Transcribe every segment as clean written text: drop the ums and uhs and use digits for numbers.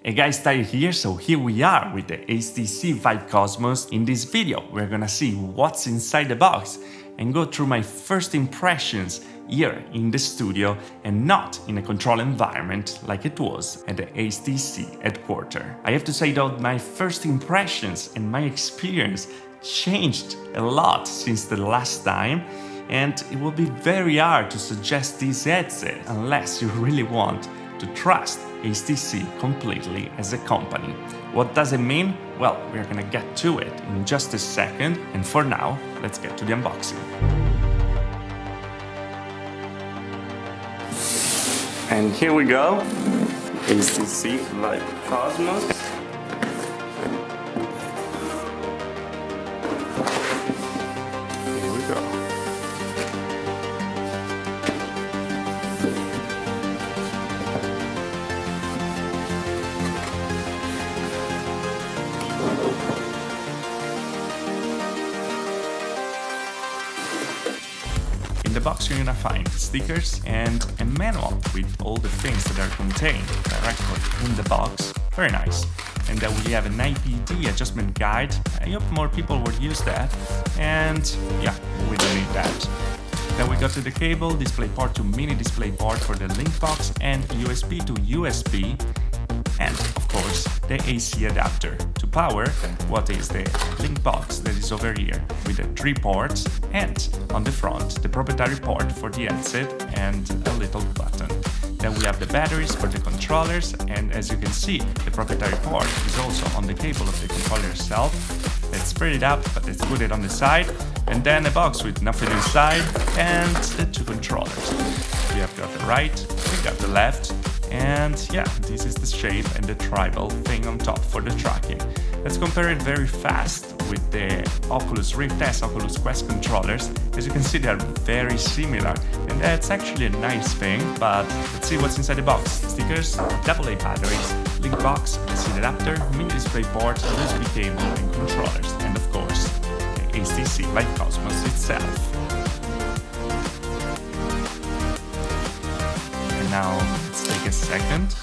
Hey guys, Tyler here, so here we are with the HTC Vive Cosmos. In this video, we're gonna see what's inside the box and go through my first impressions here in the studio and not in a control environment like it was at the HTC headquarters. I have to say though, my first impressions and my experience changed a lot since the last time, and it will be very hard to suggest this headset unless you really want to trust HTC completely as a company. What does it mean? Well, we're gonna get to it in just a second, and for now, let's get to the unboxing. And here we go, HTC Vive Cosmos. Here we go. In the box you're gonna find stickers and a manual with all the things that are contained directly in the box. Very nice. And then we have an IPD adjustment guide. I hope more people would use that. And yeah, we don't need that. Then we got to the cable, DisplayPort to mini DisplayPort for the link box, and USB to USB. And of course, the AC adapter to power what is the link box that is over here with the 3 ports, and on the front the proprietary port for the headset and a little button. Then we have the batteries for the controllers, and as you can see, the proprietary port is also on the cable of the controller itself. Let's spread it up, but let's put it on the side, and then a box with nothing inside and the 2 controllers. We have got the right, we got the left. And yeah, this is the shape and the tribal thing on top for the tracking. Let's compare it very fast with the Oculus Rift S, Oculus Quest controllers. As you can see, they are very similar, and that's actually a nice thing. But let's see what's inside the box. Stickers, AA batteries, link box, AC adapter, mini DisplayPort, USB cable, and controllers, and of course, the HTC Vive Cosmos itself. And now, let's take a second.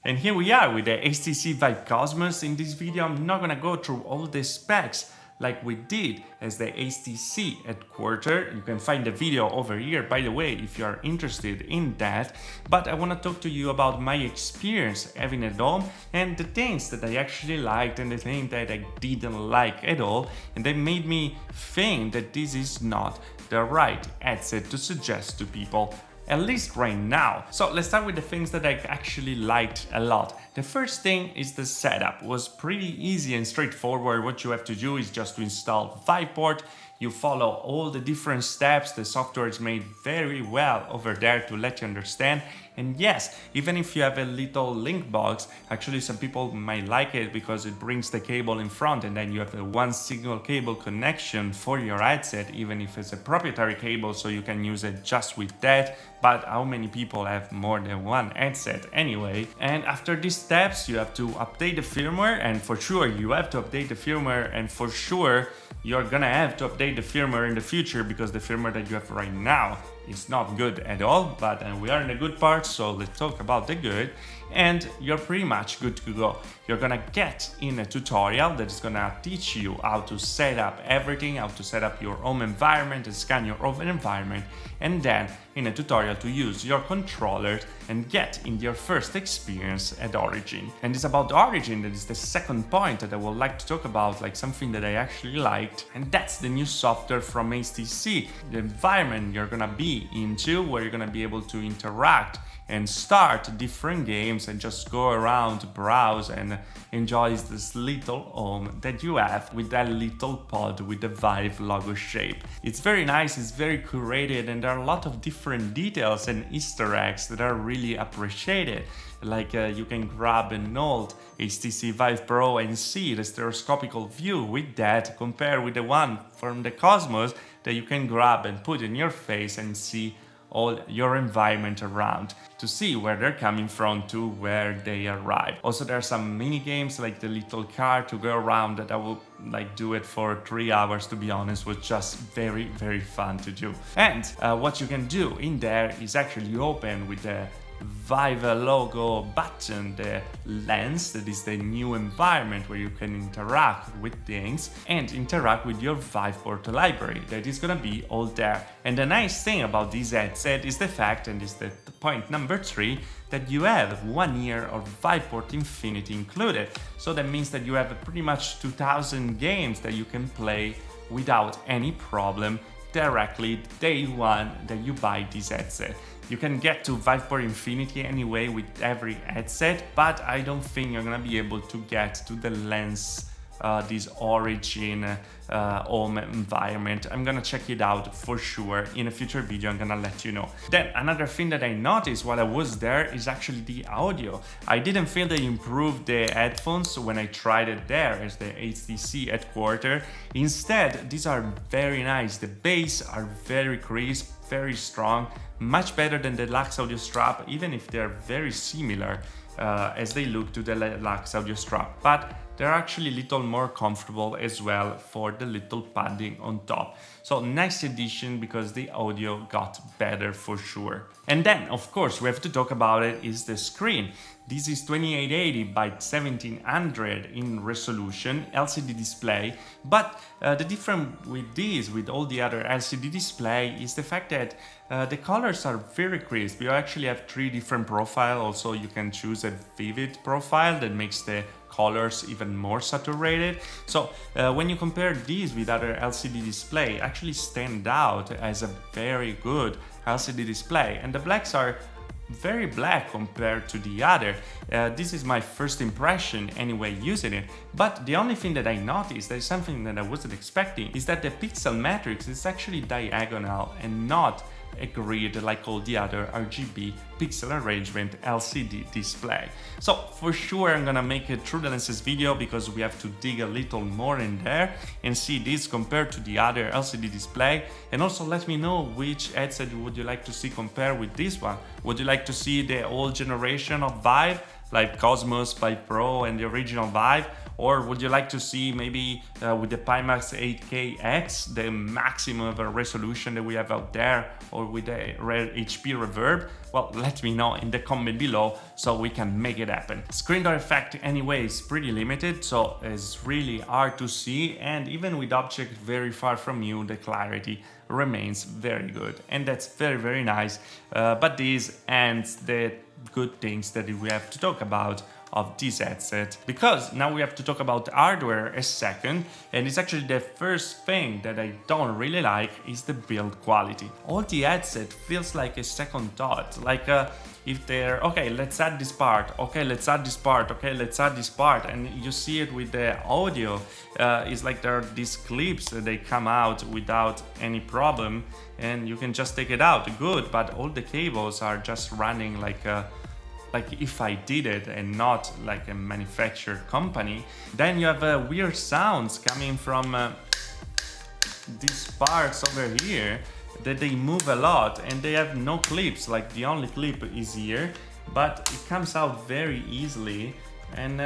And here we are with the HTC Vive Cosmos. In this video, I'm not gonna go through all the specs like we did as the HTC headquarters. You can find the video over here, by the way, if you are interested in that. But I wanna talk to you about my experience having it home and the things that I actually liked and the things that I didn't like at all. And they made me think that this is not the right headset to suggest to people, at least right now. So let's start with the things that I actually liked a lot. The first thing is the setup. It was pretty easy and straightforward. What you have to do is just to install Viveport. You follow all the different steps. The software is made very well over there to let you understand. And yes, even if you have a little link box, actually some people might like it because it brings the cable in front, and then you have a one single cable connection for your headset, even if it's a proprietary cable, so you can use it just with that. But how many people have more than one headset anyway? And after these steps, you have to update the firmware, and for sure you have to update the firmware, and for sure you're gonna have to update the firmware in the future because the firmware that you have right now is not good at all. But we are in the good part, so let's talk about the good. And you're pretty much good to go. You're gonna get in a tutorial that is gonna teach you how to set up everything, how to set up your home environment and scan your home environment, and then in a tutorial to use your controllers and get in your first experience at Origin. And it's about Origin that is the second point that I would like to talk about, like something that I actually liked, and that's the new software from HTC, the environment you're gonna be into, where you're gonna be able to interact and start different games and just go around, browse and enjoy this little home that you have with that little pod with the Vive logo shape. It's very nice, it's very curated, and there are a lot of different details and Easter eggs that are really appreciated. Like you can grab an old HTC Vive Pro and see the stereoscopical view with that, compared with the one from the Cosmos that you can grab and put in your face and see all your environment around, to see where they're coming from to where they arrive. Also, there are some mini games like the little car to go around that I will like do it for 3 hours, to be honest, was just very, very fun to do. And what you can do in there is actually open with the Vive logo button the lens, that is the new environment where you can interact with things and interact with your Vive port library that is gonna be all there. And the nice thing about this headset is the fact, and is the point number 3, that you have 1 year of Vive port Infinity included. So that means that you have pretty much 2000 games that you can play without any problem directly day one that you buy this headset. You can get to Vive port Infinity anyway with every headset, but I don't think you're gonna be able to get to the lens, this origin home environment. I'm gonna check it out for sure. In a future video, I'm gonna let you know. Then another thing that I noticed while I was there is actually the audio. I didn't feel they improved the headphones when I tried it there as the HTC headquarters. Instead, these are very nice. The bass are very crisp, very strong, much better than the Lux Audio Strap, even if they're very similar as they look to the Lux Audio Strap. But they're actually a little more comfortable as well for the little padding on top. So nice addition, because the audio got better for sure. And then, of course, we have to talk about it is the screen. This is 2880 by 1700 in resolution LCD display, but the difference with this, with all the other LCD display, is the fact that the colors are very crisp. You actually have 3 different profiles. Also, you can choose a vivid profile that makes the colors even more saturated. So when you compare these with other LCD display, actually stand out as a very good LCD display, and the blacks are very black compared to the other. This is my first impression anyway using it, but the only thing that I noticed, that is something that I wasn't expecting, is that the pixel matrix is actually diagonal and not a grid like all the other RGB pixel arrangement LCD display. So for sure I'm gonna make a True the Lenses video, because we have to dig a little more in there and see this compared to the other LCD display. And also let me know which headset would you like to see compared with this one. Would you like to see the old generation of Vive, like Cosmos, Vive Pro and the original Vive? Or would you like to see maybe with the Pimax 8K the maximum of a resolution that we have out there, or with the HP reverb? Well, let me know in the comment below so we can make it happen. Screen door effect anyway is pretty limited, so it's really hard to see, and even with objects very far from you, the clarity remains very good, and that's very, very nice. But this ends the good things that we have to talk about of this headset, because now we have to talk about hardware a second, and it's actually the first thing that I don't really like is the build quality. All the headset feels like a second thought, like if they're okay, let's add this part, okay, let's add this part, okay, let's add this part, and you see it with the audio. It's like there are these clips that they come out without any problem, and you can just take it out, good, but all the cables are just running like if I did it and not like a manufactured company. Then you have weird sounds coming from these parts over here that they move a lot, and they have no clips, like the only clip is here, but it comes out very easily, and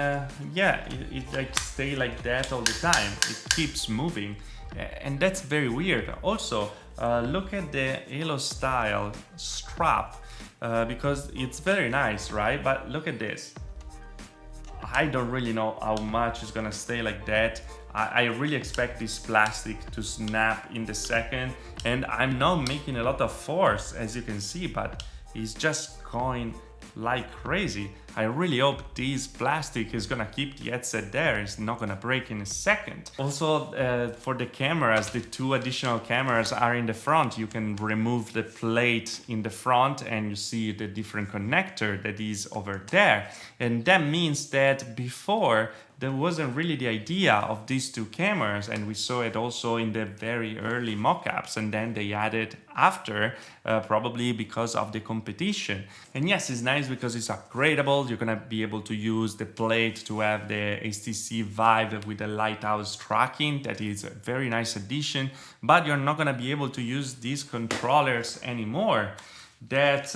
yeah, it like stay like that all the time. It keeps moving, and that's very weird. Also, look at the Halo style strap, because it's very nice, right? But look at this. I don't really know how much is gonna stay like that. I really expect this plastic to snap in the second, and I'm not making a lot of force, as you can see, but it's just going like crazy. I really hope this plastic is gonna keep the headset there, it's not gonna break in a second. Also, for the cameras, the two additional cameras are in the front. You can remove the plate in the front and you see the different connector that is over there. And that means that before, there wasn't really the idea of these two cameras, and we saw it also in the very early mock-ups, and then they added after, probably because of the competition. And yes, it's nice because it's upgradable. You're gonna be able to use the plate to have the HTC Vive with the lighthouse tracking. That is a very nice addition, but you're not gonna be able to use these controllers anymore. That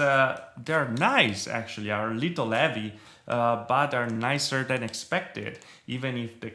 they're nice, actually, are a little heavy, but are nicer than expected. Even if the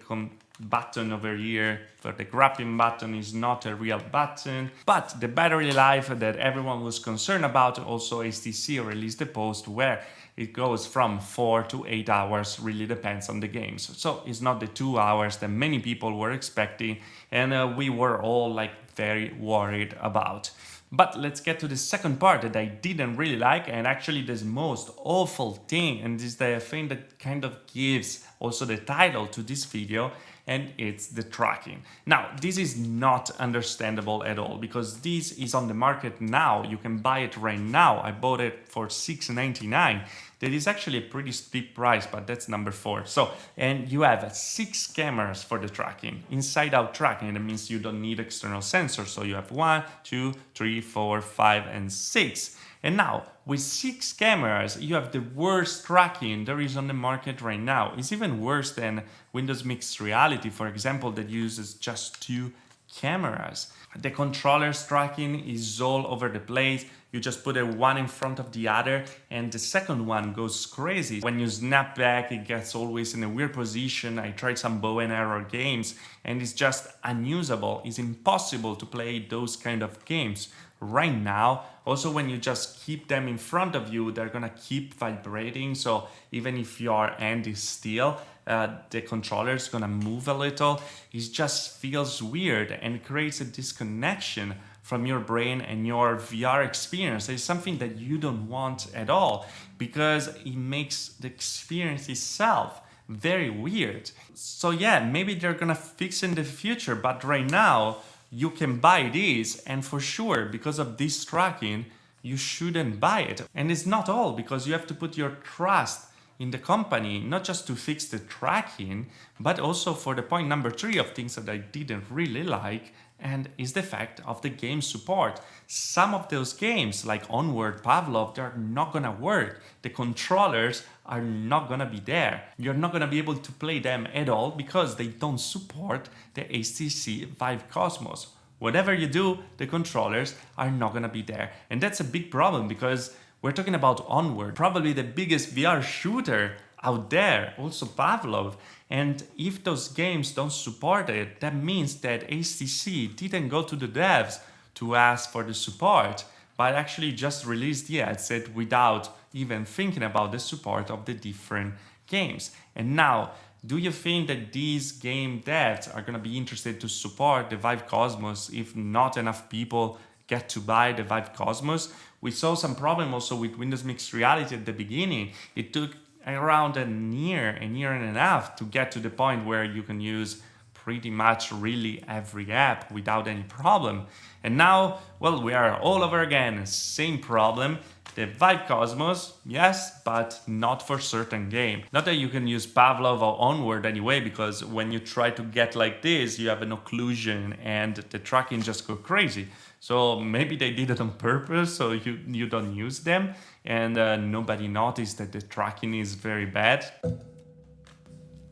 button over here for the grabbing button is not a real button. But the battery life that everyone was concerned about, also HTC released a post where it goes from 4 to 8 hours, really depends on the games. So it's not the 2 hours that many people were expecting, and we were all like very worried about. But let's get to the second part that I didn't really like, and actually the most awful thing, and this is the thing that kind of gives also the title to this video, and it's the tracking. Now, this is not understandable at all, because this is on the market now. You can buy it right now. I bought it for $6.99. That is actually a pretty steep price, but that's number 4. So, and you have 6 cameras for the tracking, inside-out tracking. That means you don't need external sensors. So you have 1, 2, 3, 4, 5, and 6. And now, with 6 cameras, you have the worst tracking there is on the market right now. It's even worse than Windows Mixed Reality, for example, that uses just 2 cameras. The controller's tracking is all over the place. You just put one in front of the other, and the second one goes crazy. When you snap back, it gets always in a weird position. I tried some bow and arrow games, and it's just unusable. It's impossible to play those kind of games right now. Also, when you just keep them in front of you, they're gonna keep vibrating. So even if your hand is still, the controller is gonna move a little. It just feels weird and creates a disconnection from your brain and your VR experience. It's something that you don't want at all, because it makes the experience itself very weird. So yeah, maybe they're gonna fix in the future, but right now you can buy this, and for sure, because of this tracking, you shouldn't buy it. And it's not all, because you have to put your trust in the company, not just to fix the tracking, but also for the point number 3 of things that I didn't really like, and is the fact of the game support. Some of those games, like Onward, Pavlov, they're not gonna work. The controllers are not gonna be there. You're not gonna be able to play them at all because they don't support the HTC Vive Cosmos. Whatever you do, the controllers are not gonna be there. And that's a big problem, because we're talking about Onward, probably the biggest VR shooter out there, also Pavlov. And if those games don't support it, that means that HTC didn't go to the devs to ask for the support, but actually just released the headset without even thinking about the support of the different games. And now, do you think that these game devs are gonna be interested to support the Vive Cosmos if not enough people get to buy the Vive Cosmos? We saw some problem also with Windows Mixed Reality at the beginning. It took around a year and a half to get to the point where you can use pretty much really every app without any problem. And now, well, we are all over again, same problem. The Vive Cosmos, yes, but not for certain game. Not that you can use Pavlov or Onward anyway, because when you try to get like this, you have an occlusion and the tracking just go crazy. So maybe they did it on purpose, so you don't use them, and nobody noticed that the tracking is very bad.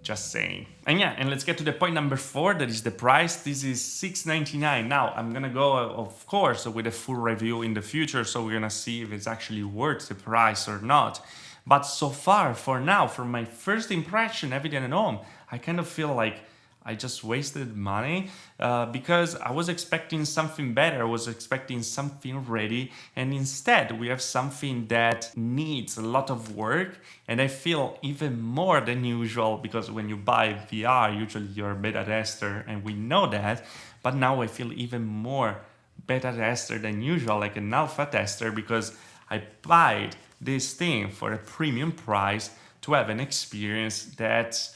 Just saying. And yeah, and let's get to the point number 4, that is the price. This is $6.99. Now, I'm gonna go, of course, with a full review in the future, so we're gonna see if it's actually worth the price or not. But so far, for now, from my first impression, everything at home, I kind of feel like I just wasted money because I was expecting something better. I was expecting something ready, and instead we have something that needs a lot of work, and I feel even more than usual, because when you buy VR, usually you're a beta tester, and we know that, but now I feel even more beta tester than usual, like an alpha tester, because I bought this thing for a premium price to have an experience that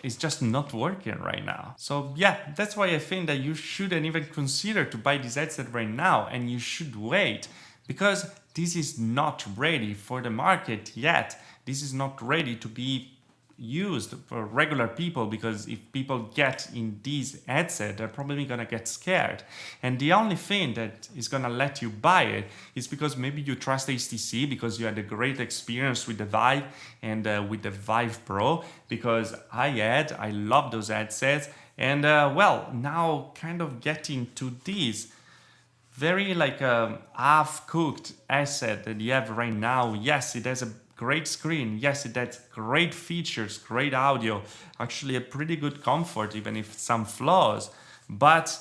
is just not working right now. So yeah, that's why I think that you shouldn't even consider to buy this headset right now, and you should wait, because this is not ready for the market yet. This is not ready to be used for regular people, because if people get in these headset, they're probably gonna get scared. And the only thing that is gonna let you buy it is because maybe you trust HTC, because you had a great experience with the Vive and with the Vive Pro, because I love those headsets. And well, now kind of getting to these very like half-cooked asset that you have right now. Yes, it has a great screen. Yes, it has great features, great audio, actually a pretty good comfort, even if some flaws. But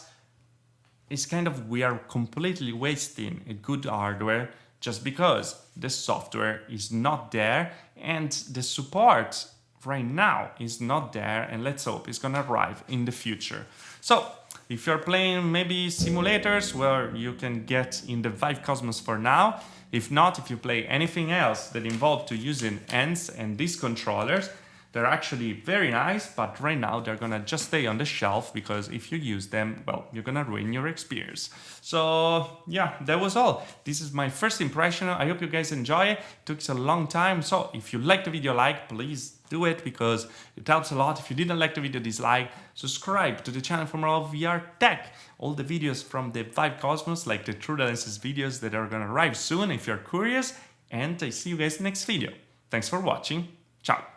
it's kind of, we are completely wasting a good hardware just because the software is not there and the support right now is not there, and let's hope it's gonna arrive in the future. So if you're playing maybe simulators, where you can get in the Vive Cosmos for now. If not, if you play anything else that involves to using hands and these controllers, they're actually very nice, but right now they're gonna just stay on the shelf, because if you use them, well, you're gonna ruin your experience. So yeah, that was all. This is my first impression. I hope you guys enjoy it. It took a long time, so if you liked the video, please do it, because it helps a lot. If you didn't like the video, dislike. Subscribe to the channel for more VR tech. All the videos from the Vive Cosmos, like the True Lenses videos that are gonna arrive soon if you're curious. And I see you guys in the next video. Thanks for watching. Ciao.